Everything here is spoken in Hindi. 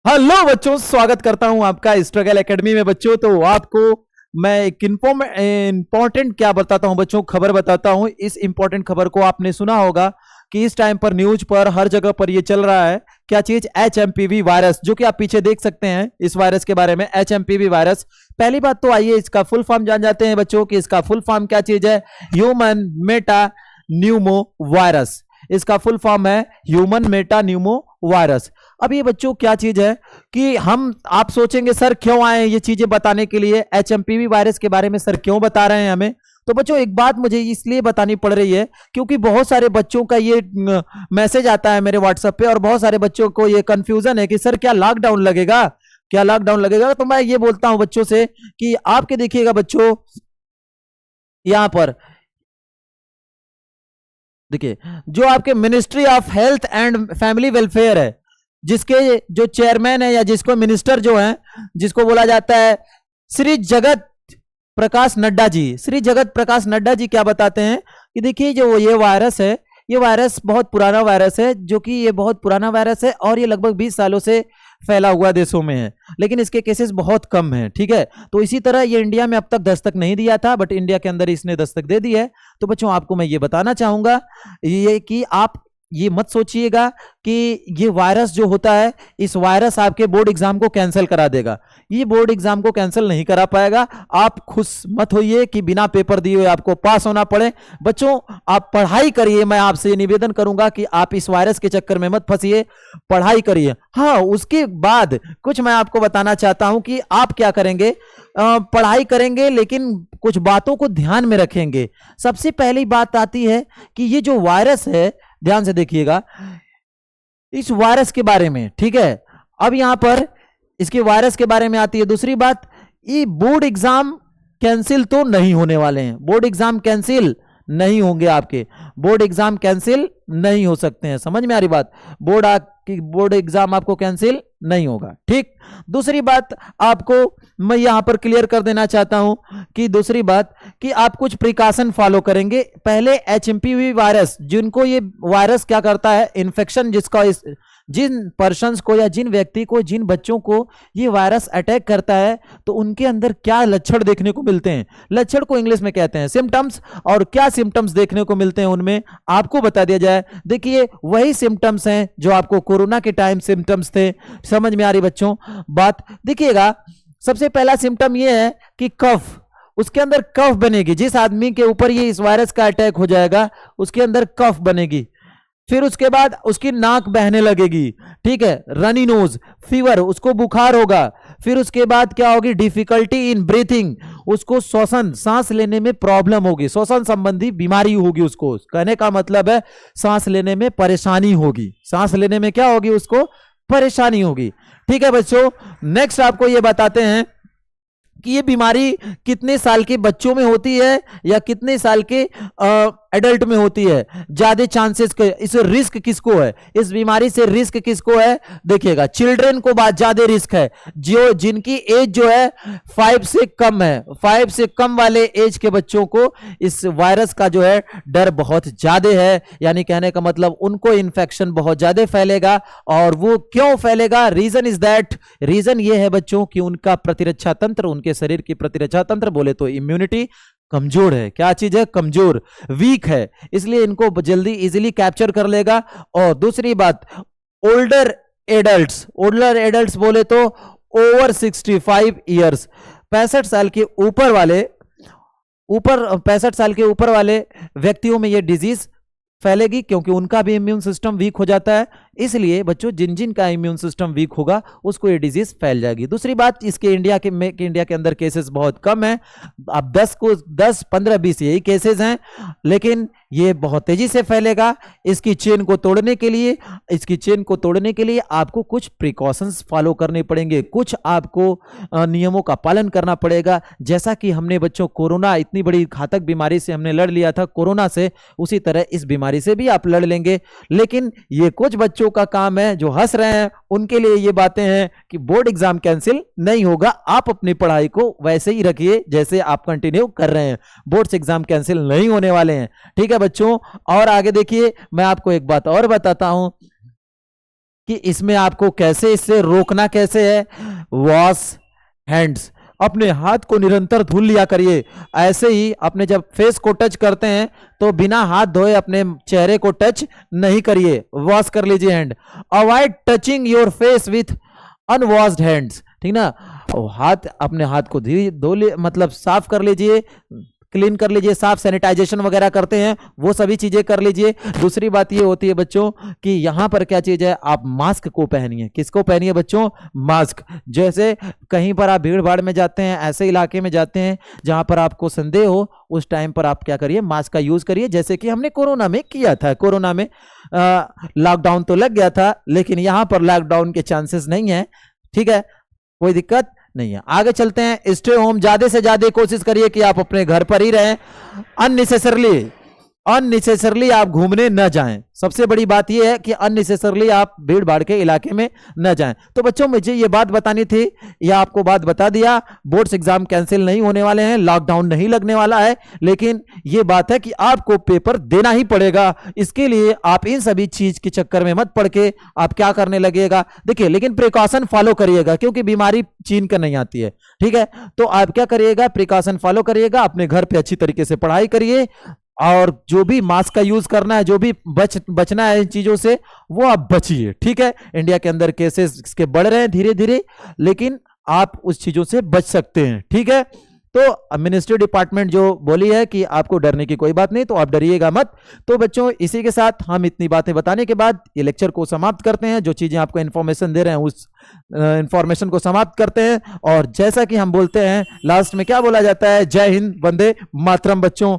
हेलो बच्चों, स्वागत करता हूं आपका स्ट्रगल एकेडमी में। बच्चों तो आपको मैं एक इंपॉर्टेंट क्या बताता हूं बच्चों, खबर बताता हूं। इस इंपॉर्टेंट खबर को आपने सुना होगा कि इस टाइम पर न्यूज पर हर जगह पर ये चल रहा है। क्या चीज? HMPV वायरस, जो कि आप पीछे देख सकते हैं इस वायरस के बारे में। HMPV वायरस, पहली बात तो आइए इसका फुल फॉर्म जान जाते हैं बच्चों कि इसका फुल फॉर्म क्या चीज है। ह्यूमन मेटा न्यूमो वायरस, इसका फुल फॉर्म है ह्यूमन मेटा न्यूमो वायरस। अब ये बच्चों क्या चीज है कि आप सोचेंगे सर क्यों आए हैं ये चीजें बताने के लिए, HMPV वायरस के बारे में सर क्यों बता रहे हैं हमें। तो बच्चों एक बात मुझे इसलिए बतानी पड़ रही है क्योंकि बहुत सारे बच्चों का ये मैसेज आता है मेरे व्हाट्सएप पे, और बहुत सारे बच्चों को ये कंफ्यूजन है कि सर क्या लॉकडाउन लगेगा, क्या लॉकडाउन लगेगा। तो मैं ये बोलता हूं बच्चों से कि आपके देखिएगा बच्चों, यहां पर देखिए जो आपके ministry of health and family welfare है, जिसके जो चेयरमैन है या जिसको मिनिस्टर जो है, जिसको बोला जाता है श्री जगत प्रकाश नड्डा जी। श्री जगत प्रकाश नड्डा जी क्या बताते हैं कि देखिए जो ये वायरस है, ये वायरस बहुत पुराना वायरस है, जो कि ये बहुत पुराना वायरस है और ये लगभग 20 सालों से फैला हुआ देशों में है, लेकिन इसके केसेस बहुत कम हैं। ठीक है, तो इसी तरह ये इंडिया में अब तक दस्तक नहीं दिया था, बट इंडिया के अंदर इसने दस्तक दे दी है। तो बच्चों आपको मैं ये बताना चाहूंगा ये कि आप ये मत सोचिएगा कि ये वायरस जो होता है, इस वायरस आपके बोर्ड एग्जाम को कैंसिल करा देगा। ये बोर्ड एग्जाम को कैंसिल नहीं करा पाएगा। आप खुश मत होइए कि बिना पेपर दिए हुए आपको पास होना पड़े। बच्चों आप पढ़ाई करिए, मैं आपसे निवेदन करूंगा कि आप इस वायरस के चक्कर में मत फंसिए, पढ़ाई करिए। हाँ, उसके बाद कुछ मैं आपको बताना चाहता हूं कि आप क्या करेंगे। पढ़ाई करेंगे लेकिन कुछ बातों को ध्यान में रखेंगे। सबसे पहली बात आती है कि ये जो वायरस है, ध्यान से देखिएगा इस वायरस के बारे में। ठीक है, अब यहां पर इसके वायरस के बारे में आती है दूसरी बात, ये बोर्ड एग्जाम कैंसिल तो नहीं होने वाले हैं। बोर्ड एग्जाम कैंसिल नहीं होंगे, आपके बोर्ड एग्जाम कैंसिल नहीं हो सकते हैं। समझ में आ रही बात? बोर्ड एग्जाम आपको कैंसिल नहीं होगा। ठीक, दूसरी बात आपको मैं यहां पर क्लियर कर देना चाहता हूं कि दूसरी बात कि आप कुछ प्रिकॉशन फॉलो करेंगे। पहले HMPV वायरस, जिनको ये वायरस क्या करता है, इन्फेक्शन जिसका जिन पर्सन्स को या जिन व्यक्ति को, जिन बच्चों को ये वायरस अटैक करता है, तो उनके अंदर क्या लक्षण देखने को मिलते हैं। लक्षण को इंग्लिश में कहते हैं सिम्टम्स, और क्या सिम्टम्स देखने को मिलते हैं उनमें आपको बता दिया जाए। देखिए वही सिम्टम्स हैं जो आपको कोरोना के टाइम सिम्टम्स थे। समझ में आ रही बच्चों बात? देखिएगा सबसे पहला सिम्टम ये है कि कफ, उसके अंदर कफ बनेगी। जिस आदमी के ऊपर ये इस वायरस का अटैक हो जाएगा उसके अंदर कफ बनेगी। फिर उसके बाद उसकी नाक बहने लगेगी। ठीक है, रनी नोज, फीवर, उसको बुखार होगा। फिर उसके बाद क्या होगी, डिफिकल्टी इन ब्रीथिंग, उसको श्वसन, सांस लेने में प्रॉब्लम होगी, श्वसन संबंधी बीमारी होगी उसको। कहने का मतलब है सांस लेने में परेशानी होगी, सांस लेने में क्या होगी, उसको परेशानी होगी। ठीक है बच्चों, नेक्स्ट आपको ये बताते हैं कि ये बीमारी कितने साल के बच्चों में होती है या कितने साल के एडल्ट में होती है, ज्यादा चांसेस के, इस रिस्क किसको है, इस बीमारी से रिस्क किसको है। देखिएगा चिल्ड्रन को बात ज्यादा रिस्क है, जो जिनकी एज जो है 5 से कम है, 5 से कम वाले एज के बच्चों को इस वायरस का जो है डर बहुत ज्यादा है। यानी कहने का मतलब उनको इन्फेक्शन बहुत ज्यादा फैलेगा। और वो क्यों फैलेगा, रीजन इज दैट, रीजन ये है बच्चों कि उनका प्रतिरक्षा तंत्र, उनके शरीर की प्रतिरक्षा तंत्र बोले तो इम्यूनिटी कमजोर है। क्या चीज है, कमजोर, वीक है, इसलिए इनको जल्दी इजीली कैप्चर कर लेगा। और दूसरी बात, ओल्डर एडल्ट्स बोले तो ओवर 65 ईयर्स, 65 साल के ऊपर वाले, 65 साल के ऊपर वाले व्यक्तियों में यह डिजीज फैलेगी, क्योंकि उनका भी इम्यून सिस्टम वीक हो जाता है। इसलिए बच्चों जिन जिन का इम्यून सिस्टम वीक होगा उसको ये डिजीज फैल जाएगी। दूसरी बात, इसके इंडिया के अंदर केसेस बहुत कम है। अब 10, 15, 20 यही केसेस हैं, लेकिन ये बहुत तेजी से फैलेगा। इसकी चेन को तोड़ने के लिए आपको कुछ प्रिकॉशंस फॉलो करने पड़ेंगे, कुछ आपको नियमों का पालन करना पड़ेगा। जैसा कि हमने बच्चों कोरोना, इतनी बड़ी घातक बीमारी से हमने लड़ लिया था कोरोना से, उसी तरह इस बीमारी से भी आप लड़ लेंगे। लेकिन ये कुछ बच्चों का काम है जो हंस रहे हैं, उनके लिए ये बातें हैं कि बोर्ड एग्जाम कैंसिल नहीं होगा। आप अपनी पढ़ाई को वैसे ही रखिए जैसे आप कंटिन्यू कर रहे हैं, बोर्ड्स एग्जाम कैंसिल नहीं होने वाले हैं। ठीक है बच्चों, और आगे देखिए मैं आपको एक बात और बताता हूं कि इसमें आपको कैसे इससे रोकना कैसे है। वॉश हैंड्स, अपने हाथ को निरंतर धुल लिया करिए। ऐसे ही अपने जब फेस को टच करते हैं तो बिना हाथ धोए अपने चेहरे को टच नहीं करिए, वॉश कर लीजिए hand. Avoid touching your face with unwashed hands, ठीक ना। हाथ, अपने हाथ को धो मतलब साफ कर लीजिए, क्लीन कर लीजिए, साफ सैनिटाइजेशन वगैरह करते हैं वो सभी चीजें कर लीजिए। दूसरी बात ये होती है बच्चों कि यहां पर क्या चीज है, आप मास्क को पहनिए। किसको पहनिए बच्चों, मास्क। जैसे कहीं पर आप भीड़ भाड़ में जाते हैं, ऐसे इलाके में जाते हैं जहां पर आपको संदेह हो, उस टाइम पर आप क्या करिए, मास्क का यूज करिए, जैसे कि हमने कोरोना में किया था। कोरोना में लॉकडाउन तो लग गया था, लेकिन यहां पर लॉकडाउन के चांसेस नहीं है, ठीक है, कोई दिक्कत नहीं है। आगे चलते हैं। स्टे होम, ज्यादा से ज्यादा कोशिश करिए कि आप अपने घर पर ही रहें। अननेसेसरली आप घूमने न जाएं। सबसे बड़ी बात यह है कि अननेसेसरली आप भीड़ भाड़ के इलाके में न जाएं। तो बच्चों मुझे ये बात बतानी थी, यह आपको बात बता दिया। बोर्ड्स एग्जाम कैंसिल नहीं होने वाले हैं, लॉकडाउन नहीं लगने वाला है, लेकिन यह बात है कि आपको पेपर देना ही पड़ेगा। इसके लिए आप इन सभी चीज के चक्कर में मत पड़ के आप क्या करने लगेगा, देखिए, लेकिन प्रिकॉशन फॉलो करिएगा, क्योंकि बीमारी चीन कर नहीं आती है, ठीक है। तो आप क्या करिएगा, प्रिकॉशन फॉलो करिएगा, अपने घर पे अच्छी तरीके से पढ़ाई करिए, और जो भी मास्क का यूज करना है, जो भी बचना है इन चीजों से, वो आप बचिए, ठीक है। इंडिया के अंदर केसेस इसके बढ़ रहे हैं धीरे धीरे, लेकिन आप उस चीजों से बच सकते हैं, ठीक है। तो मिनिस्ट्री डिपार्टमेंट जो बोली है कि आपको डरने की कोई बात नहीं, तो आप डरिएगा मत। तो बच्चों इसी के साथ हम इतनी बातें बताने के बाद ये लेक्चर को समाप्त करते हैं। जो चीजें आपको इन्फॉर्मेशन दे रहे हैं उस इन्फॉर्मेशन को समाप्त करते हैं। और जैसा कि हम बोलते हैं लास्ट में क्या बोला जाता है, जय हिंद, वंदे मातरम बच्चों।